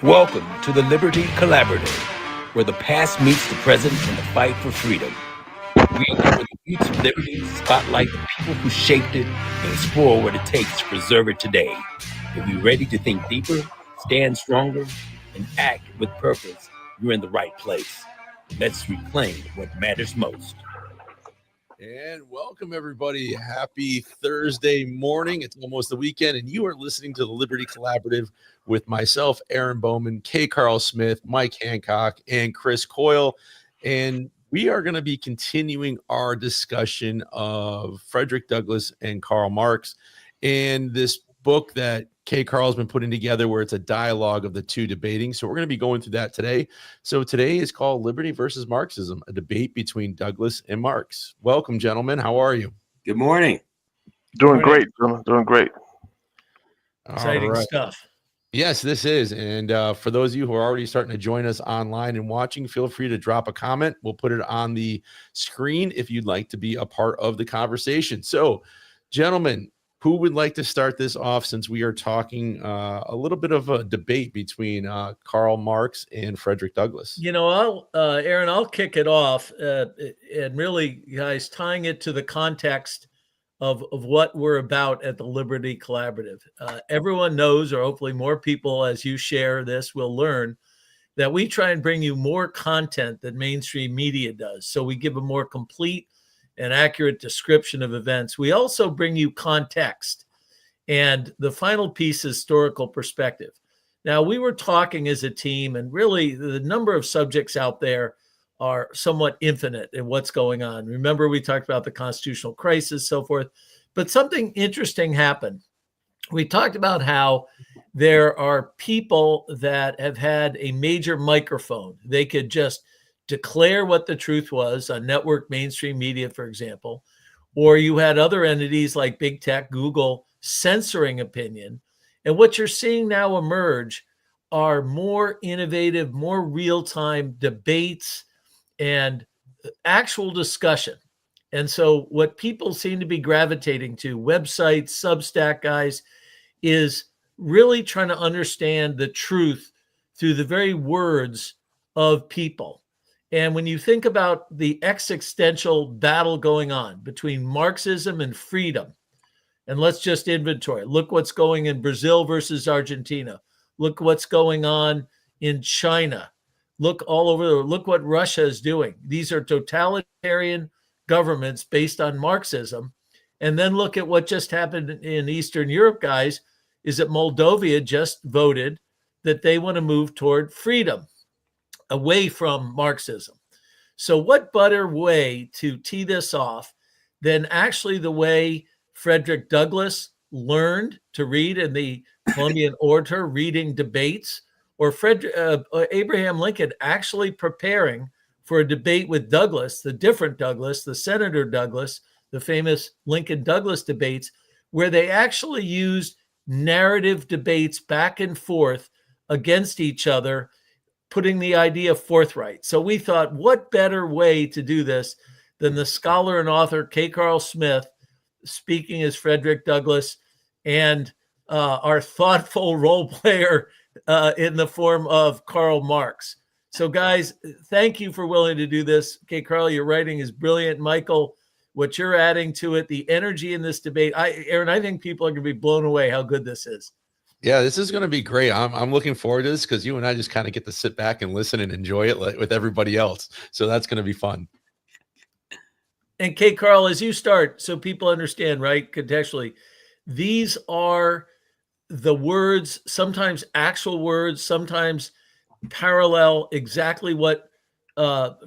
Welcome to the Liberty Collaborative, where the past meets the present in the fight for freedom. We uncover the roots of liberty, spotlight the people who shaped it, and explore what it takes to preserve it today. If you're ready to think deeper, stand stronger, and act with purpose, you're in the right place. Let's reclaim what matters most. And welcome, everybody. Happy Thursday morning. It's almost the weekend, and you are listening to the Liberty Collaborative with myself, Aaron Bowman, K. Karl Smith, Mike Hancock, and Chris Coyle. And we are going to be continuing our discussion of Frederick Douglass and Karl Marx and this book that K. Karl has been putting together, where it's a dialogue of the two debating. So we're going to be going through that today. So today is called Liberty versus Marxism, a debate between Douglass and Marx. Welcome, gentlemen. How are you? Good morning. Doing great. Doing great. Exciting stuff. Yes, this is. And for those of you who are already starting to join us online and watching, feel free to drop a comment. We'll put it on the screen if you'd like to be a part of the conversation. So, gentlemen, who would like to start this off, since we are talking a little bit of a debate between Karl Marx and Frederick Douglass? You know, Aaron, I'll kick it off, and really, guys, tying it to the context of what we're about at the Liberty Collaborative. Everyone knows, or hopefully more people as you share this will learn, that we try and bring you more content than mainstream media does. So we give a more complete and accurate description of events. We also bring you context, and the final piece is historical perspective. Now, we were talking as a team, and really the number of subjects out there are somewhat infinite in what's going on. Remember, we talked about the constitutional crisis, so forth, but something interesting happened. We talked about how there are people that have had a major microphone. They could just declare what the truth was on network mainstream media, for example, or you had other entities like big tech, Google, censoring opinion. And what you're seeing now emerge are more innovative, more real-time debates and actual discussion. And so what people seem to be gravitating to, websites, Substack guys, is really trying to understand the truth through the very words of people. And when you think about the existential battle going on between Marxism and freedom, and let's just inventory, look what's going in Brazil versus Argentina. Look what's going on in China. Look all over, look what Russia is doing. These are totalitarian governments based on Marxism. And then look at what just happened in Eastern Europe, guys, is that Moldova just voted that they want to move toward freedom, away from Marxism. So what better way to tee this off than actually the way Frederick Douglass learned to read in the Columbian Orator, reading debates, or Abraham Lincoln actually preparing for a debate with Douglass, the different Douglass, the Senator Douglass, the famous Lincoln-Douglas debates, where they actually used narrative debates back and forth against each other, putting the idea forthright. So we thought, what better way to do this than the scholar and author K. Karl Smith speaking as Frederick Douglass, and our thoughtful role player in the form of Karl Marx. So guys, thank you for willing to do this. K. Karl, your writing is brilliant. Michael, what you're adding to it, the energy in this debate. Aaron, I think people are going to be blown away how good this is. Yeah, this is going to be great. I'm looking forward to this, because you and I just kind of get to sit back and listen and enjoy it with everybody else. So that's going to be fun. And K. Karl, as you start, so people understand, right, contextually, these are the words, sometimes actual words, sometimes parallel exactly what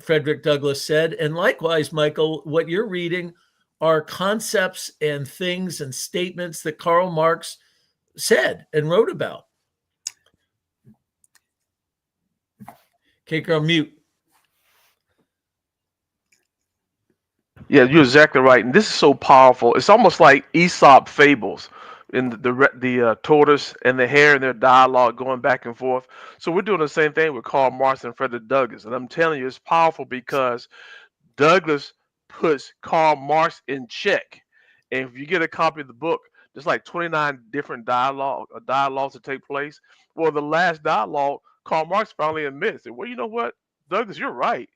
Frederick Douglass said. And likewise, Michael, what you're reading are concepts and things and statements that Karl Marx said and wrote about. K. Karl, mute. Yeah, you're exactly right. And this is so powerful. It's almost like Aesop fables in the tortoise and the hare and their dialogue going back and forth. So we're doing the same thing with Karl Marx and Frederick Douglass. And I'm telling you, it's powerful because Douglass puts Karl Marx in check. And if you get a copy of the book, There's like 29 different dialogues that take place. Well, the last dialogue, Karl Marx finally admits that, well, you know what, Douglas, you're right.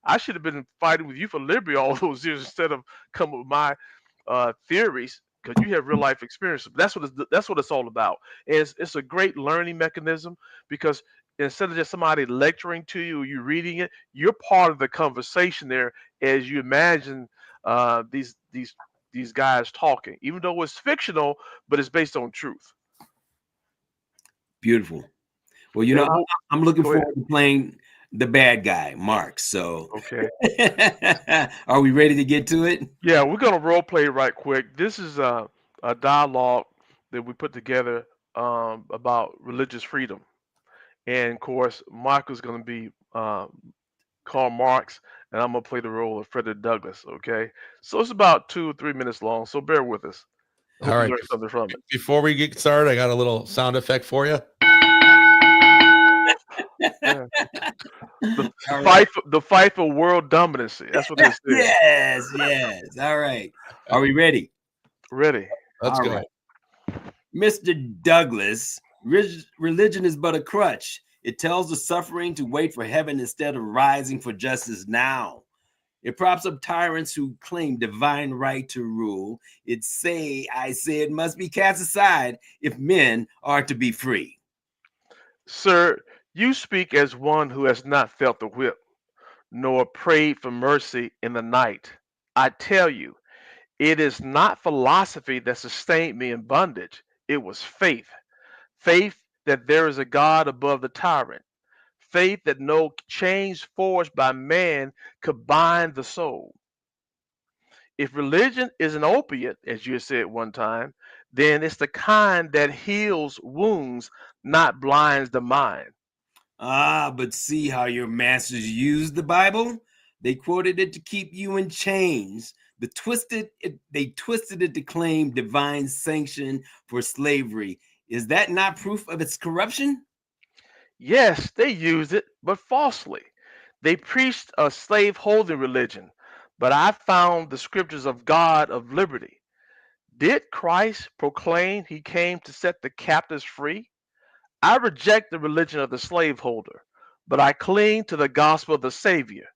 I should have been fighting with you for liberty all those years instead of coming with my theories because you have real life experience. That's what it's all about. It's a great learning mechanism because instead of just somebody lecturing to you or you reading it, you're part of the conversation there as you imagine these guys talking, even though it's fictional, but it's based on truth. Beautiful. Well, Yeah, I'm looking go ahead. forward to playing the bad guy, Marx. So, Okay. are we ready to get to it? Yeah, we're gonna role play right quick. This is a dialogue that we put together about religious freedom, and of course, Michael's gonna be Karl Marx, and I'm gonna play the role of Frederick Douglass. Okay, so it's about 2 or 3 minutes long, so bear with us. I hope All you right. learn something from it. Before we get started, I got a little sound effect for you. Yeah. The All right. the fight for world dominance. That's what this is. Yes. All right. Are we ready? Ready? Let's All go. right. Mr. Douglas, religion is but a crutch. It tells the suffering to wait for heaven instead of rising for justice now. It props up tyrants who claim divine right to rule. I say it must be cast aside if men are to be free. Sir, you speak as one who has not felt the whip, nor prayed for mercy in the night. I tell you, it is not philosophy that sustained me in bondage. It was faith. Faith that there is a God above the tyrant. Faith that no chains forged by man could bind the soul. If religion is an opiate, as you said one time, then it's the kind that heals wounds, not blinds the mind. Ah, but see how your masters used the Bible? They quoted it to keep you in chains. They twisted it to claim divine sanction for slavery. Is that not proof of its corruption? Yes, they used it, but falsely. They preached a slave holding religion, but I found the scriptures of God of liberty. Did Christ proclaim he came to set the captives free? I reject the religion of the slaveholder, but I cling to the gospel of the Savior.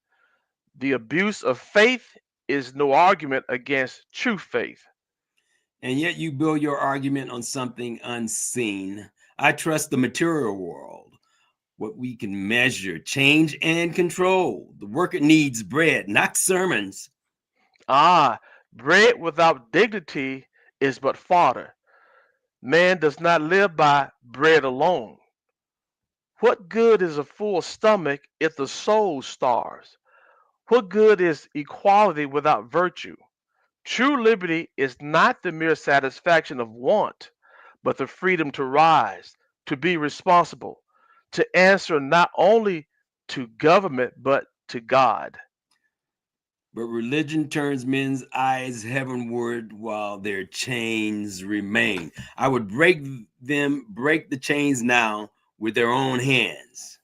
The abuse of faith is no argument against true faith. And yet you build your argument on something unseen. I trust the material world, what we can measure, change, and control. The worker needs bread, not sermons. Ah, bread without dignity is but fodder. Man does not live by bread alone. What good is a full stomach if the soul starves? What good is equality without virtue? True liberty is not the mere satisfaction of want, but the freedom to rise, to be responsible, to answer not only to government, but to God. But religion turns men's eyes heavenward while their chains remain. I would break the chains now with their own hands.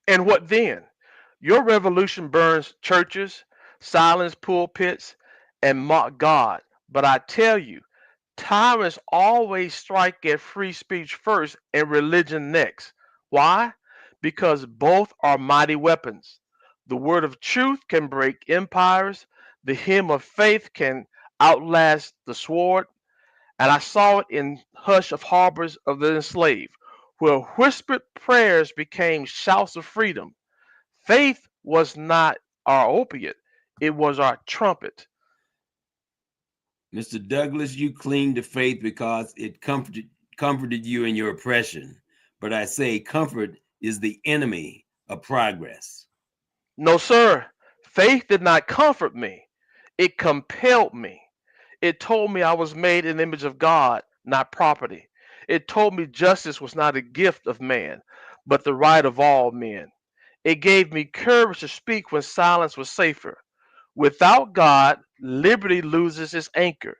And what then? Your revolution burns churches, silence pulpits, and mock God. But I tell you, tyrants always strike at free speech first and religion next. Why? Because both are mighty weapons. The word of truth can break empires, the hymn of faith can outlast the sword, and I saw it in hush of harbors of the enslaved, where whispered prayers became shouts of freedom. Faith was not our opiate, it was our trumpet. Mr. Douglas, you cling to faith because it comforted you in your oppression. But I say comfort is the enemy of progress. No, sir, faith did not comfort me, it compelled me. It told me I was made in the image of God, not property. It told me justice was not a gift of man, but the right of all men. It gave me courage to speak when silence was safer. Without God, liberty loses its anchor.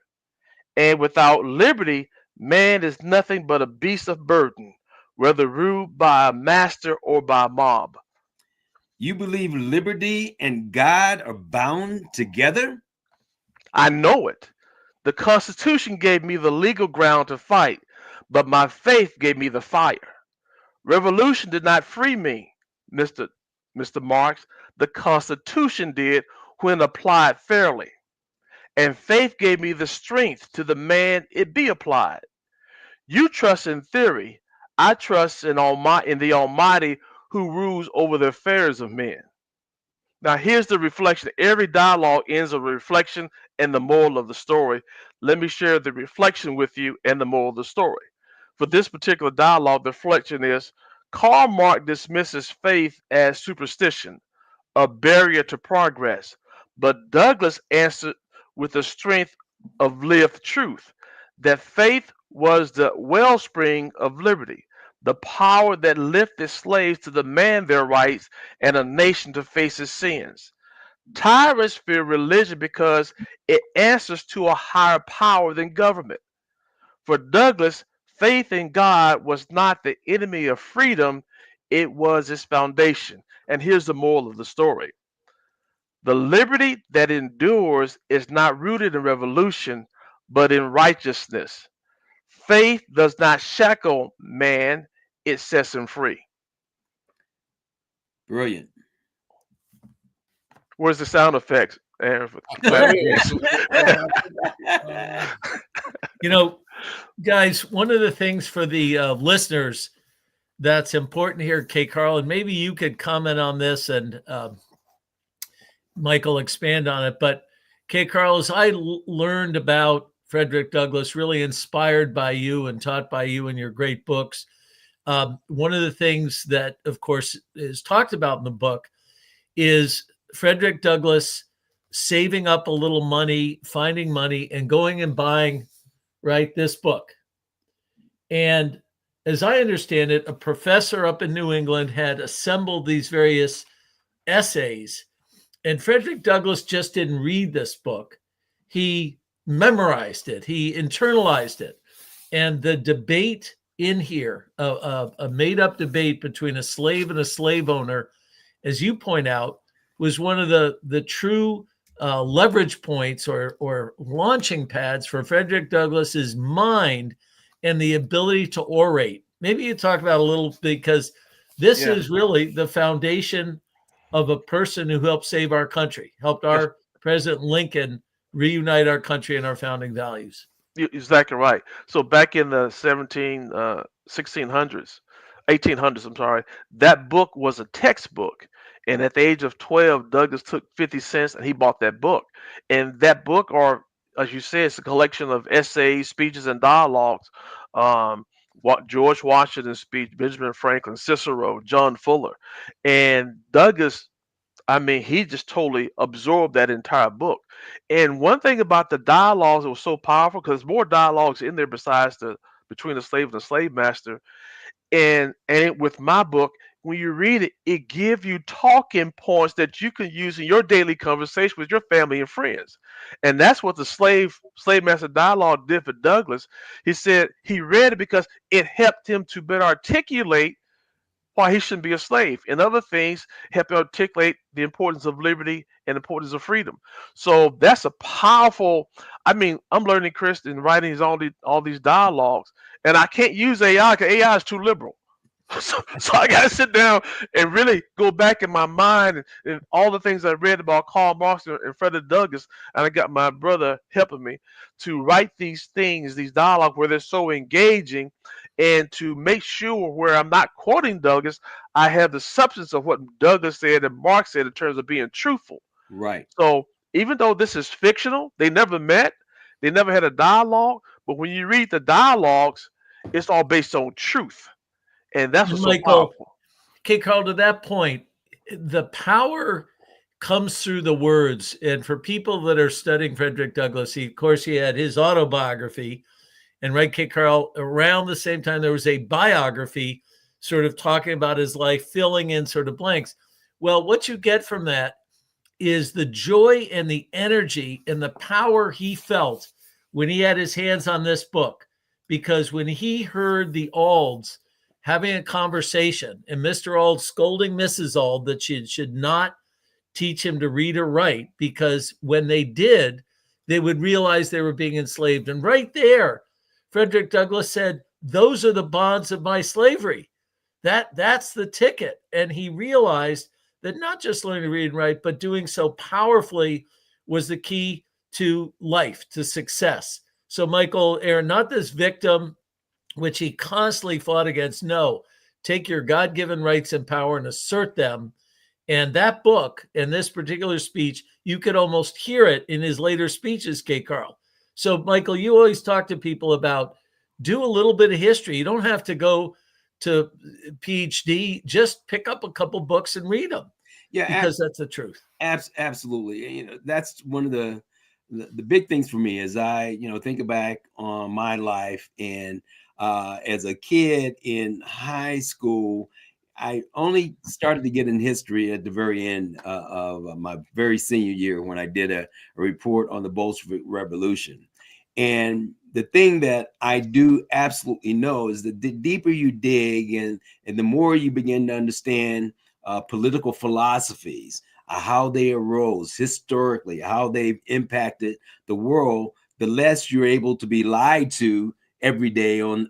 And without liberty, man is nothing but a beast of burden, whether ruled by a master or by a mob. You believe liberty and God are bound together? I know it. The Constitution gave me the legal ground to fight, but my faith gave me the fire. Revolution did not free me, Mr. Marx. The Constitution did when applied fairly. And faith gave me the strength to the man it be applied. You trust in theory. I trust in the Almighty who rules over the affairs of men. Now, here's the reflection. Every dialogue ends with a reflection and the moral of the story. Let me share the reflection with you and the moral of the story. For this particular dialogue, the reflection is Karl Marx dismisses faith as superstition, a barrier to progress. But Douglass answered with the strength of lived truth that faith was the wellspring of liberty, the power that lifted slaves to demand their rights and a nation to face its sins. Tyrants fear religion because it answers to a higher power than government. For Douglass, faith in God was not the enemy of freedom, it was its foundation. And here's the moral of the story. The liberty that endures is not rooted in revolution, but in righteousness. Faith does not shackle man, it sets him free. Brilliant. Where's the sound effects, Aaron? You know, guys, one of the things for the listeners that's important here, K. Karl, and maybe you could comment on this and Michael expand on it, but K. Karl, as I learned about Frederick Douglass, really inspired by you and taught by you in your great books, one of the things that, of course, is talked about in the book is Frederick Douglass saving up a little money, finding money, and going and buying, right, this book. And as I understand it, a professor up in New England had assembled these various essays, and Frederick Douglass just didn't read this book. He memorized it. He internalized it. And the debate in here, a made-up debate between a slave and a slave owner, as you point out, was one of the true leverage points or launching pads for Frederick Douglass's mind and the ability to orate. Maybe you talk about a little, because this is really the foundation of a person who helped save our country, helped our President Lincoln reunite our country and our founding values. You're exactly right. So back in the 1800s, I'm sorry, that book was a textbook. And at the age of 12, Douglass took 50 cents and he bought that book. And that book, or as you said, it's a collection of essays, speeches, and dialogues. George Washington's speech, Benjamin Franklin, Cicero, John Fuller. And Douglass, I mean, he just totally absorbed that entire book. And one thing about the dialogues that was so powerful, because more dialogues in there besides between the slave and the slave master. And with my book, when you read it, it gives you talking points that you can use in your daily conversation with your family and friends. And that's what the slave master dialogue did for Douglass. He said he read it because it helped him to better articulate why he shouldn't be a slave, and other things help you articulate the importance of liberty and the importance of freedom. So that's a powerful. I mean, I'm learning, Chris, and writing all these dialogues, and I can't use AI because AI is too liberal. So I got to sit down and really go back in my mind and all the things I read about Karl Marx and Frederick Douglass, and I got my brother helping me to write these things, these dialogues where they're so engaging, and to make sure where I'm not quoting Douglass, I have the substance of what Douglass said and Marx said in terms of being truthful. Right. So even though this is fictional, they never met, they never had a dialogue, but when you read the dialogues, it's all based on truth. And that's what's so powerful. Okay, Karl, to that point, the power comes through the words. And for people that are studying Frederick Douglass, he had his autobiography. And right, K. Karl, around the same time, there was a biography sort of talking about his life, filling in sort of blanks. Well, what you get from that is the joy and the energy and the power he felt when he had his hands on this book. Because when he heard the Alds having a conversation and Mr. Auld scolding Mrs. Auld that she should not teach him to read or write, because when they did, they would realize they were being enslaved. And right there, Frederick Douglass said, those are the bonds of my slavery. That's the ticket. And he realized that not just learning to read and write, but doing so powerfully was the key to life, to success. So Michael, Aaron, not this victim, which he constantly fought against. No, take your God-given rights and power and assert them. And that book and this particular speech, you could almost hear it in his later speeches, K. Karl. So, Michael, you always talk to people about do a little bit of history. You don't have to go to PhD. Just pick up a couple books and read them. Yeah, because that's the truth. Absolutely. You know, that's one of the big things for me as I, think back on my life. And as a kid in high school, I only started to get in history at the very end of my very senior year when I did a report on the Bolshevik Revolution. And the thing that I do absolutely know is that the deeper you dig and the more you begin to understand political philosophies, how they arose historically, how they've impacted the world, the less you're able to be lied to every day on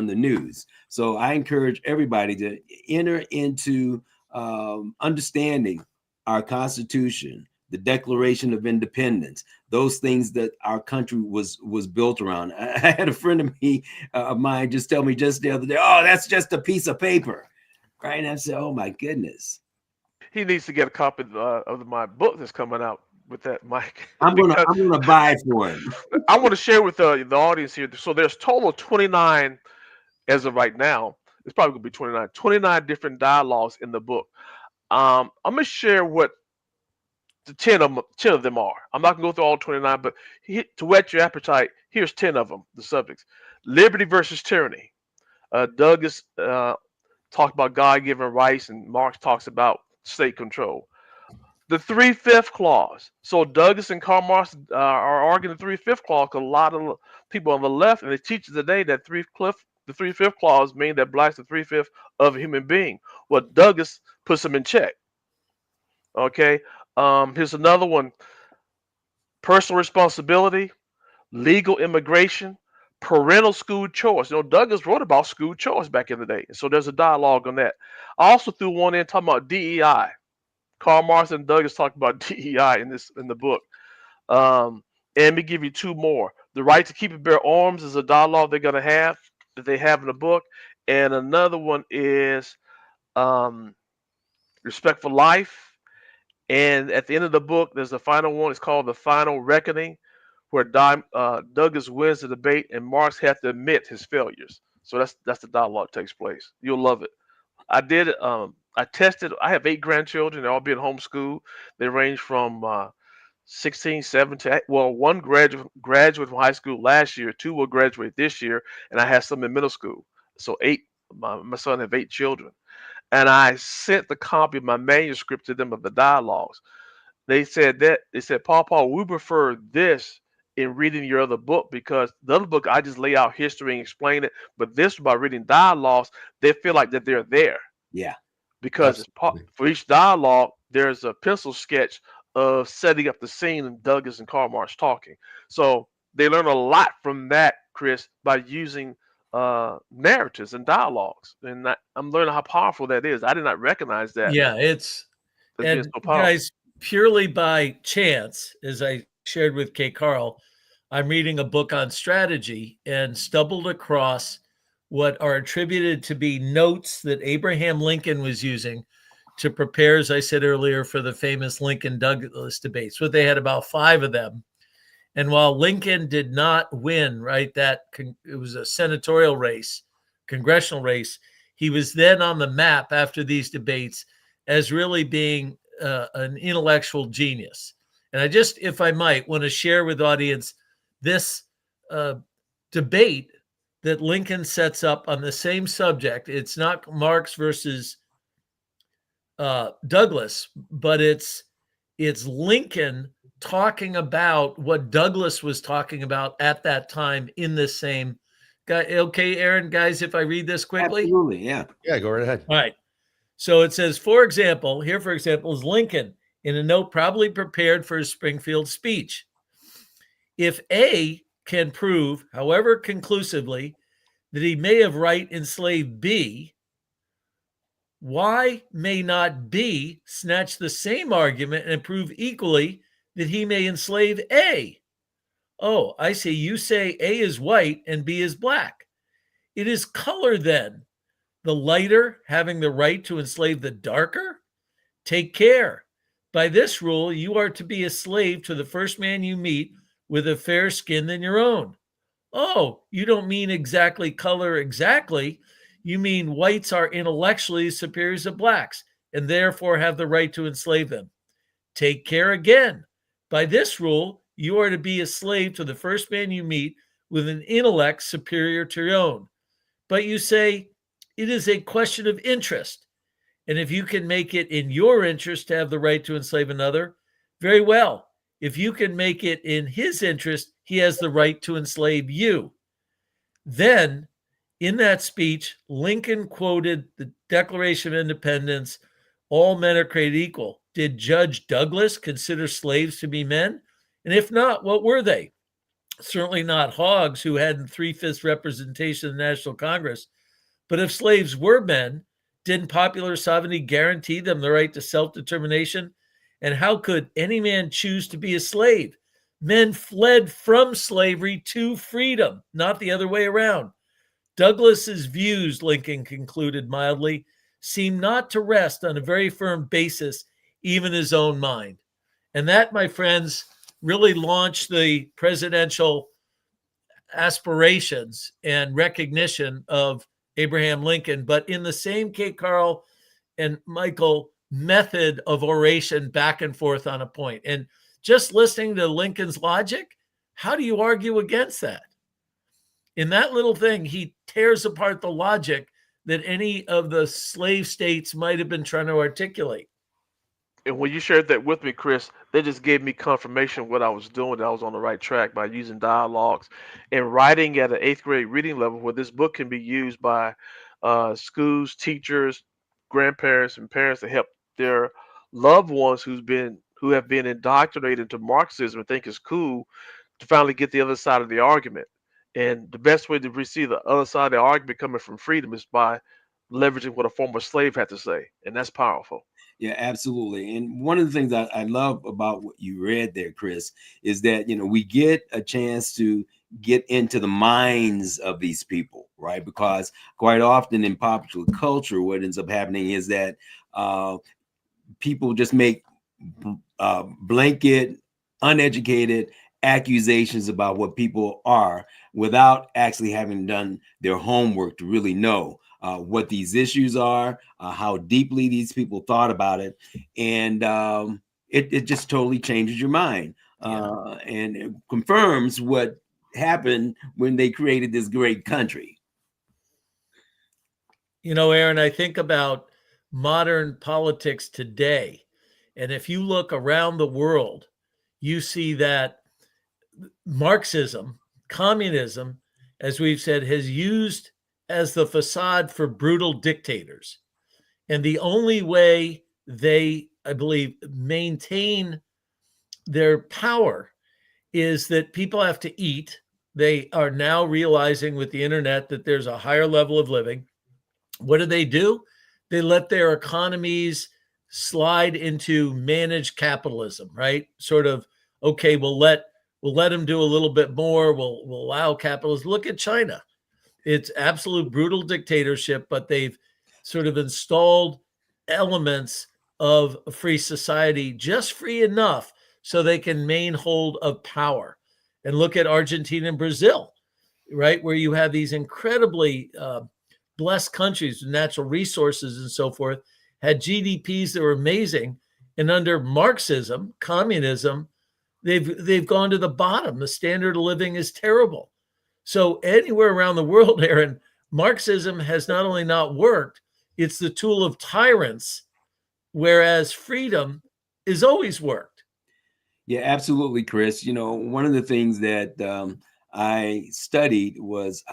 the news. So I encourage everybody to enter into understanding our Constitution, the Declaration of Independence, those things that our country was built around. I had a friend of mine just tell me just the other day, oh, that's just a piece of paper, right? And I said, oh my goodness. He needs to get a copy of my book that's coming out with that, Mike. I'm gonna buy it for him. I want to share with the audience here. So there's total 29 as of right now. It's probably gonna be 29 different dialogues in the book. I'm gonna share what the 10 of them are. I'm not gonna go through all 29, but to whet your appetite, here's 10 of them. The subjects: liberty versus tyranny. Douglas talked about God-given rights, and Marx talks about state control. The 3/5 clause. So Douglas and Karl Marx are arguing the 3/5 clause because a lot of people on the left, and they teach today that the 3/5 clause means that blacks are 3/5 of a human being. Well, Douglas puts them in check. Okay. Here's another one: personal responsibility, legal immigration, parental school choice. Douglas wrote about school choice back in the day, so there's a dialogue on that. I also threw one in talking about DEI. Karl Marx and Douglas talk about DEI in the book. And let me give you two more. The right to keep and bear arms is a dialogue they're going to have that they have in the book, and another one is respect for life. And at the end of the book, there's a final one. It's called The Final Reckoning, where Douglas wins the debate and Marx has to admit his failures. So that's the dialogue that takes place. You'll love it. I did it. I tested. I have 8 grandchildren. They're all being homeschooled. They range from 16, 17. Well, one graduated from high school last year. 2 will graduate this year, and I have some in middle school. So 8. My son have 8 children, and I sent the copy of my manuscript to them of the dialogues. They said, Papa, we prefer this in reading your other book, because the other book I just lay out history and explain it, but this, by reading dialogues, they feel like that they're there. Yeah. Because for each dialogue, there's a pencil sketch of setting up the scene and Douglas and Karl Marx talking. So they learn a lot from that, Chris, by using narratives and dialogues. And I'm learning how powerful that is. I did not recognize that. Yeah, it's and so guys, purely by chance, as I shared with K. Karl, I'm reading a book on strategy and stumbled across what are attributed to be notes that Abraham Lincoln was using to prepare, as I said earlier, for the famous Lincoln-Douglas debates. So they had about 5 of them. And while Lincoln did not win, right, it was a senatorial race, congressional race, he was then on the map after these debates as really being an intellectual genius. And I just, if I might, want to share with the audience this debate that Lincoln sets up on the same subject. It's not Marx versus Douglas, but it's Lincoln talking about what Douglas was talking about at that time in this same guy. Okay, Aaron, guys, if I read this quickly. Absolutely, yeah. Yeah, go right ahead. All right. So it says, for example, is Lincoln in a note probably prepared for his Springfield speech. If A can prove, however conclusively, that he may have right enslaved B, why may not B snatch the same argument and prove equally that he may enslave A? Oh, I see. You say A is white and B is black. It is color then. The lighter having the right to enslave the darker? Take care. By this rule, you are to be a slave to the first man you meet with a fairer skin than your own. Oh, you don't mean exactly color exactly. You mean whites are intellectually superior to blacks and therefore have the right to enslave them. Take care again. By this rule, you are to be a slave to the first man you meet with an intellect superior to your own. But you say it is a question of interest. And if you can make it in your interest to have the right to enslave another, very well. If you can make it in his interest, he has the right to enslave you. Then, in that speech, Lincoln quoted the Declaration of Independence, all men are created equal. Did Judge Douglass consider slaves to be men? And if not, what were they? Certainly not hogs who had 3/5 representation in the National Congress. But if slaves were men, didn't popular sovereignty guarantee them the right to self-determination? And how could any man choose to be a slave? Men fled from slavery to freedom, not the other way around. Douglas's views, Lincoln concluded mildly, seem not to rest on a very firm basis, even his own mind. And that, my friends, really launched the presidential aspirations and recognition of Abraham Lincoln, but in the same K. Carl and Michael method of oration back and forth on a point. And just listening to Lincoln's logic, how do you argue against that? In that little thing, he tears apart the logic that any of the slave states might have been trying to articulate. And when you shared that with me, Chris, that just gave me confirmation of what I was doing, that I was on the right track by using dialogues and writing at an eighth grade reading level where this book can be used by schools, teachers, grandparents, and parents to help their loved ones who have been indoctrinated into Marxism and think it's cool to finally get the other side of the argument. And the best way to receive the other side of the argument coming from freedom is by leveraging what a former slave had to say. And that's powerful. Yeah, absolutely. And one of the things I love about what you read there, Chris, is that, we get a chance to get into the minds of these people, right? Because quite often in popular culture, what ends up happening is that people just make blanket, uneducated accusations about what people are without actually having done their homework to really know what these issues are, how deeply these people thought about it. And it just totally changes your mind. And it confirms what happened when they created this great country. Aaron, I think about modern politics today. And if you look around the world, you see that Marxism, communism, as we've said, has used as the facade for brutal dictators. And the only way they, I believe, maintain their power is that people have to eat. They are now realizing with the internet that there's a higher level of living. What do? They let their economies slide into managed capitalism, right? Sort of, okay, we'll let them do a little bit more. We'll allow capitalism. Look at China. It's absolute brutal dictatorship, but they've sort of installed elements of a free society, just free enough so they can maintain hold of power. And look at Argentina and Brazil, right? Where you have these incredibly blessed countries with natural resources and so forth, had GDPs that were amazing. And under Marxism, communism, they've gone to the bottom. The standard of living is terrible. So anywhere around the world, Aaron, Marxism has not only not worked, it's the tool of tyrants, whereas freedom is always worked. Yeah, absolutely, Chris. One of the things that I studied was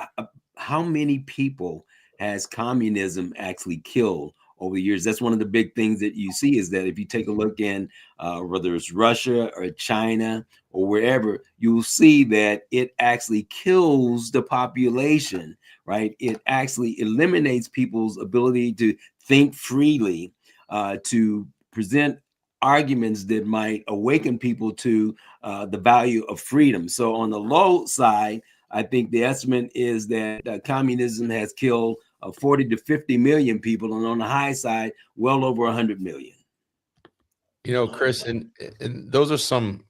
how many people has communism actually killed over the years. That's one of the big things that you see, is that if you take a look in whether it's Russia or China or wherever, you'll see that it actually kills the population, right? It actually eliminates people's ability to think freely, to present arguments that might awaken people to the value of freedom. So on the low side, I think the estimate is that communism has killed 40 to 50 million people, and on the high side, well over 100 million. You know, Chris, and those are some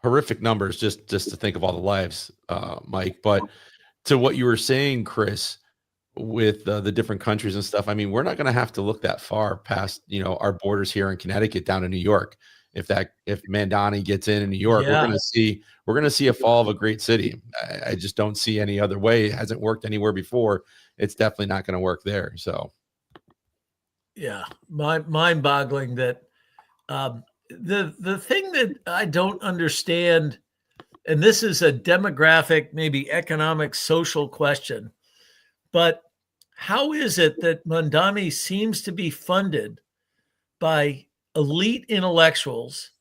horrific numbers just to think of all the lives, Mike. But to what you were saying, Chris, with the different countries and stuff, I mean, we're not going to have to look that far past, you know, our borders here in Connecticut down to New York. If Mandani gets in New York, Yeah. we're going to see a fall of a great city. I just don't see any other way. It hasn't worked anywhere before. It's definitely not going to work there. So, yeah, mind-boggling that the thing that I don't understand, and this is a demographic, maybe economic, social question, but how is it that Mandani seems to be funded by elite intellectuals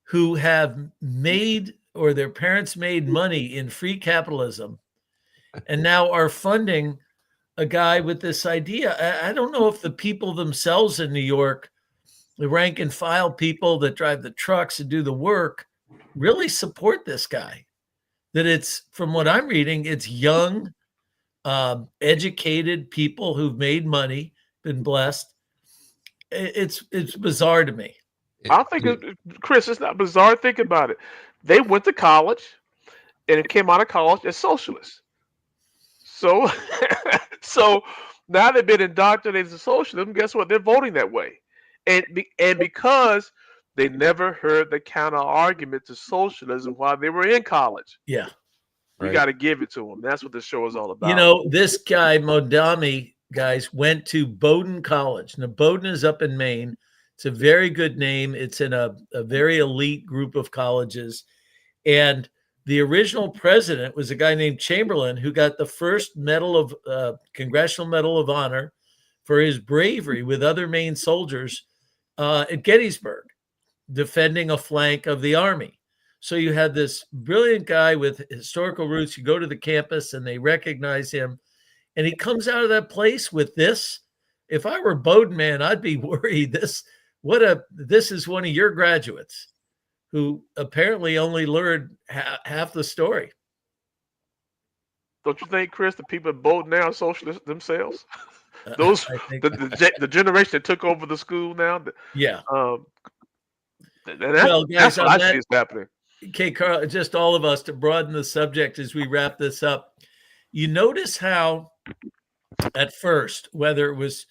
who have made, or their parents made, money in free capitalism, and now are funding a guy with this idea? I don't know if the people themselves in New York, the rank and file people that drive the trucks and do the work, really support this guy. That it's, from what I'm reading, it's young, educated people who've made money, been blessed. It's bizarre to me. I think, Chris, it's not bizarre. Think about it. They went to college, and it came out of college as socialists. So, so now they've been indoctrinated to socialism. Guess what? They're voting that way, and because they never heard the counter argument to socialism while they were in college. Yeah, we got to give it to them. That's what this show is all about. You know, this guy Mondami, guys, went to Bowdoin College. Now, Bowdoin is up in Maine. It's a very good name. It's in a very elite group of colleges. And the original president was a guy named Chamberlain, who got the first Congressional Medal of Honor for his bravery with other Maine soldiers at Gettysburg, defending a flank of the army. So you had this brilliant guy with historical roots. You go to the campus and they recognize him. And he comes out of that place with this. If I were Bowdoin, man, I'd be worried. This is one of your graduates who apparently only learned half the story. Don't you think, Chris, the people at Bowdoin now are socialists themselves? Those the generation that took over the school now. Yeah. Well, guys, that's what I see is happening. Okay, Karl, just all of us, to broaden the subject as we wrap this up. You notice how at first, whether it was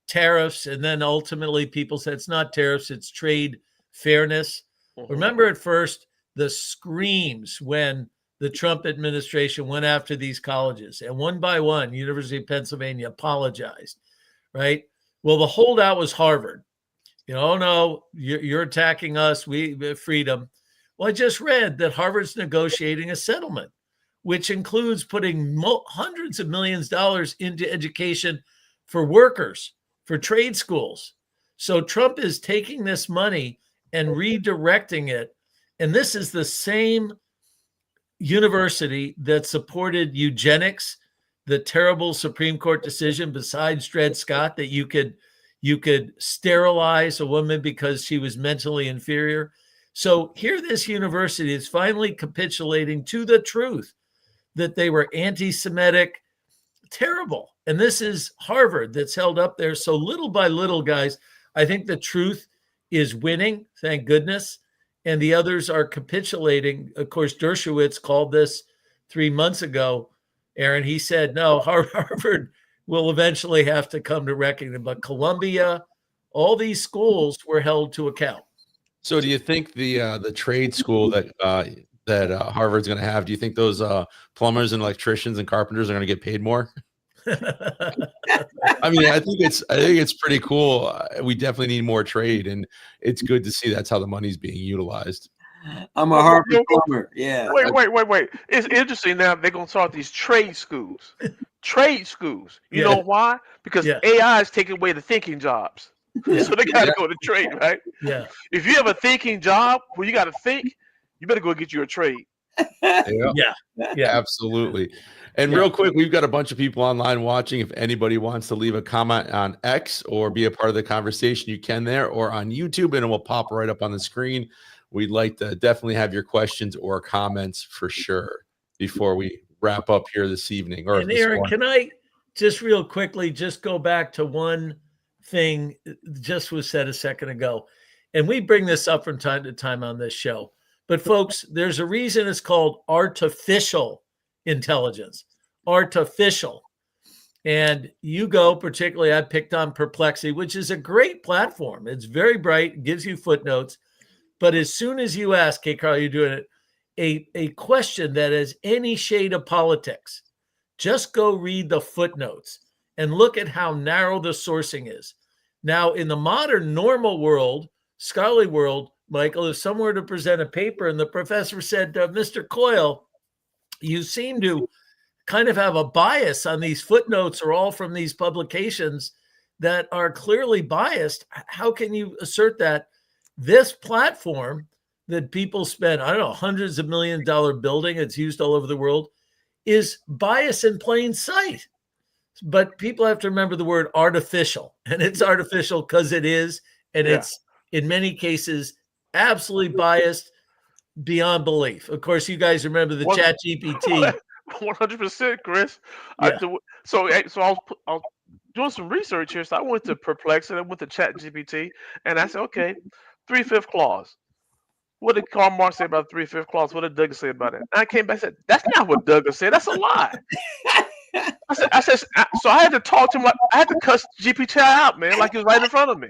tariffs, and then ultimately people said it's not tariffs, it's trade fairness. Mm-hmm. Remember at first the screams when the Trump administration went after these colleges, and one by one, University of Pennsylvania apologized, right? Well, the holdout was Harvard. You know, oh no, you're attacking us, we freedom. Well, I just read that Harvard's negotiating a settlement, which includes putting hundreds of millions of dollars into education for workers, for trade schools. So Trump is taking this money and redirecting it. And this is the same university that supported eugenics, the terrible Supreme Court decision, besides Dred Scott, that you could sterilize a woman because she was mentally inferior. So here this university is finally capitulating to the truth that they were anti-Semitic, terrible. And this is Harvard that's held up there. So little by little, guys, I think the truth is winning, thank goodness. And the others are capitulating. Of course, Dershowitz called this 3 months ago, Aaron. He said, no, Harvard will eventually have to come to recognize. But Columbia, all these schools were held to account. So do you think the trade school that Harvard's going to have, do you think those plumbers and electricians and carpenters are going to get paid more? I mean, I think it's pretty cool. We definitely need more trade, and it's good to see that's how the money's being utilized. I'm a Harvard plumber. Yeah. Wait. It's interesting now. They're gonna start these trade schools. Trade schools. You Yeah. know why? Because Yeah. AI is taking away the thinking jobs. Yeah. So they gotta go to trade, right? Yeah. If you have a thinking job where you gotta think, you better go get you a trade. Yeah. Yeah. Yeah. Absolutely. And Yeah. real quick, we've got a bunch of people online watching. If anybody wants to leave a comment on X or be a part of the conversation, you can there, or on YouTube, and it will pop right up on the screen. We'd like to definitely have your questions or comments for sure before we wrap up here this evening. Or And this Aaron, morning. can I just real quickly just go back to one thing just was said a second ago? And we bring this up from time to time on this show. But folks, there's a reason it's called artificial intelligence. Artificial. And you go, particularly, I picked on Perplexity, which is a great platform. It's very bright, gives you footnotes. But as soon as you ask, hey, Carl, you're doing it, a question that has any shade of politics, just go read the footnotes and look at how narrow the sourcing is. Now, in the modern normal world, scholarly world, Michael, if someone were to present a paper and the professor said, Mr. Coyle, you seem to kind of have a bias on these footnotes are all from these publications that are clearly biased. How can you assert that this platform that people spend, I don't know, hundreds of $1 million building, it's used all over the world, is bias in plain sight? But people have to remember the word artificial, and it's artificial because it is, and it's in many cases absolutely biased beyond belief. Of course, you guys remember the Chat GPT. 100%, Chris. Yeah. So I was doing some research here. So I went to Perplexity, I went to Chat GPT, and I said, okay, 3/5 clause. What did Karl Marx say about the 3/5 clause? What did Douglas say about it? And I came back and said, that's not what Douglas said. That's a lie. So I had to talk to him, like I had to cuss GPT out, man, like he was right in front of me.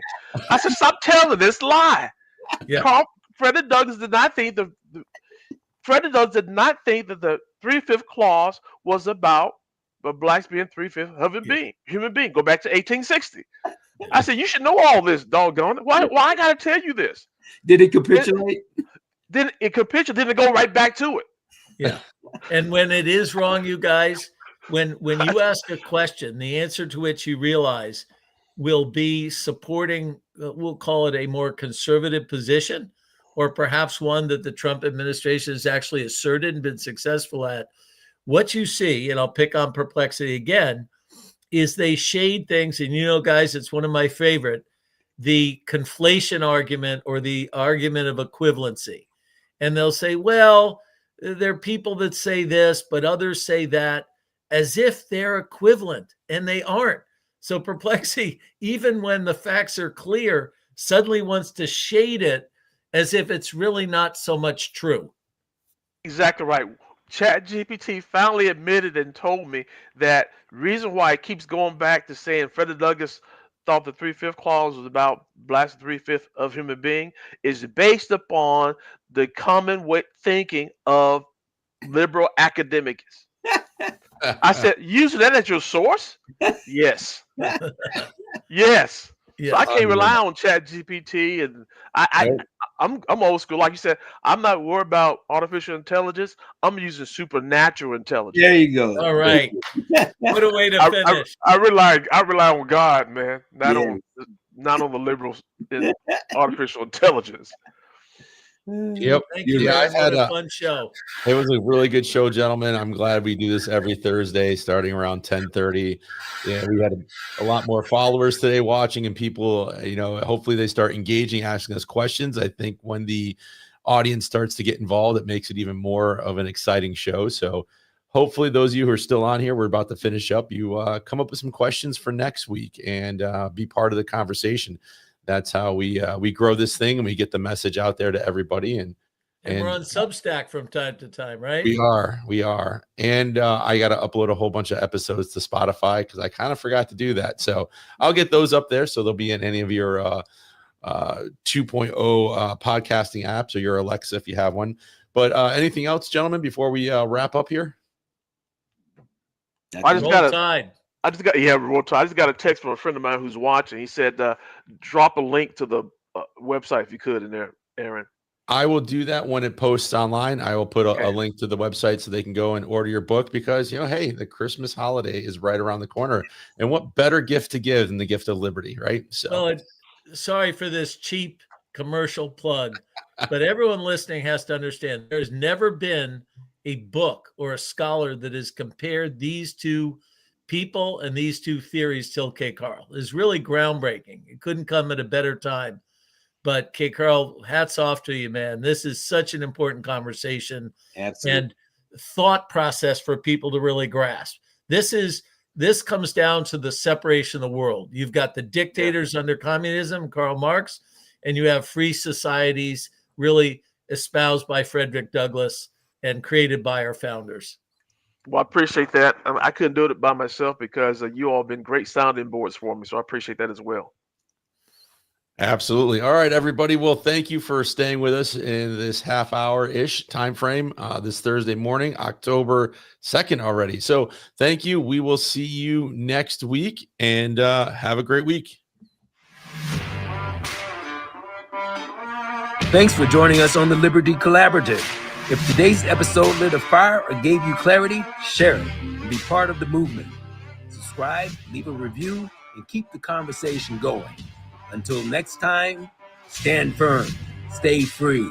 I said, stop telling this lie. Yeah. Frederick Douglass did not think that the 3/5 clause was about blacks being 3/5 human being. Go back to 1860. I said, you should know all this, doggone it. Why I gotta tell you this? Did it capitulate? Then it go right back to it. Yeah. And when it is wrong, you guys, when you ask a question, the answer to which you realize will be supporting, we'll call it a more conservative position, or perhaps one that the Trump administration has actually asserted and been successful at. What you see, and I'll pick on Perplexity again, is they shade things. And, guys, it's one of my favorite, the conflation argument or the argument of equivalency. And they'll say, well, there are people that say this, but others say that, as if they're equivalent, and they aren't. So Perplexity, even when the facts are clear, suddenly wants to shade it as if it's really not so much true. Exactly right. ChatGPT finally admitted and told me that reason why it keeps going back to saying Frederick Douglass thought the 3/5 clause was about blacks 3/5 of human being is based upon the common way thinking of liberal academics. I said, using that as your source? Yes. Yes. Yeah. So I can't rely on ChatGPT, and I'm old school. Like you said, I'm not worried about artificial intelligence. I'm using supernatural intelligence. There you go. All right. What a way to finish. I rely on God, man, not on the liberals in artificial intelligence. Yep. Thank you. Yeah, What a fun show. It was a really good show, gentlemen. I'm glad we do this every Thursday starting around 10:30. Yeah, we had a lot more followers today watching, and people, hopefully they start engaging, asking us questions. I think when the audience starts to get involved, it makes it even more of an exciting show. So hopefully those of you who are still on here, we're about to finish up. You come up with some questions for next week and be part of the conversation. That's how we grow this thing and we get the message out there to everybody. And we're on Substack from time to time, right? We are. And I got to upload a whole bunch of episodes to Spotify because I kind of forgot to do that. So I'll get those up there. So they'll be in any of your 2.0 podcasting apps or your Alexa if you have one. But anything else, gentlemen, before we wrap up here? I just got a text from a friend of mine who's watching. He said, drop a link to the website if you could in there, Aaron. I will do that when it posts online. I will put a link to the website so they can go and order your book because, hey, the Christmas holiday is right around the corner. And what better gift to give than the gift of liberty, right? So, well, sorry for this cheap commercial plug, but everyone listening has to understand there's never been a book or a scholar that has compared these two people and these two theories till K. Karl. It's really groundbreaking. It couldn't come at a better time. But K. Karl, hats off to you, man. This is such an important conversation. Absolutely. And thought process for people to really grasp. This comes down to the separation of the world. You've got the dictators under communism, Karl Marx, and you have free societies really espoused by Frederick Douglass and created by our founders. Well, I appreciate that. I couldn't do it by myself because you all have been great sounding boards for me. So I appreciate that as well. Absolutely. All right, everybody. Well, thank you for staying with us in this half hour-ish time frame this Thursday morning, October 2nd already. So thank you. We will see you next week, and have a great week. Thanks for joining us on the Liberty Collaborative. If today's episode lit a fire or gave you clarity, share it and be part of the movement. Subscribe, leave a review, and keep the conversation going. Until next time, stand firm, stay free.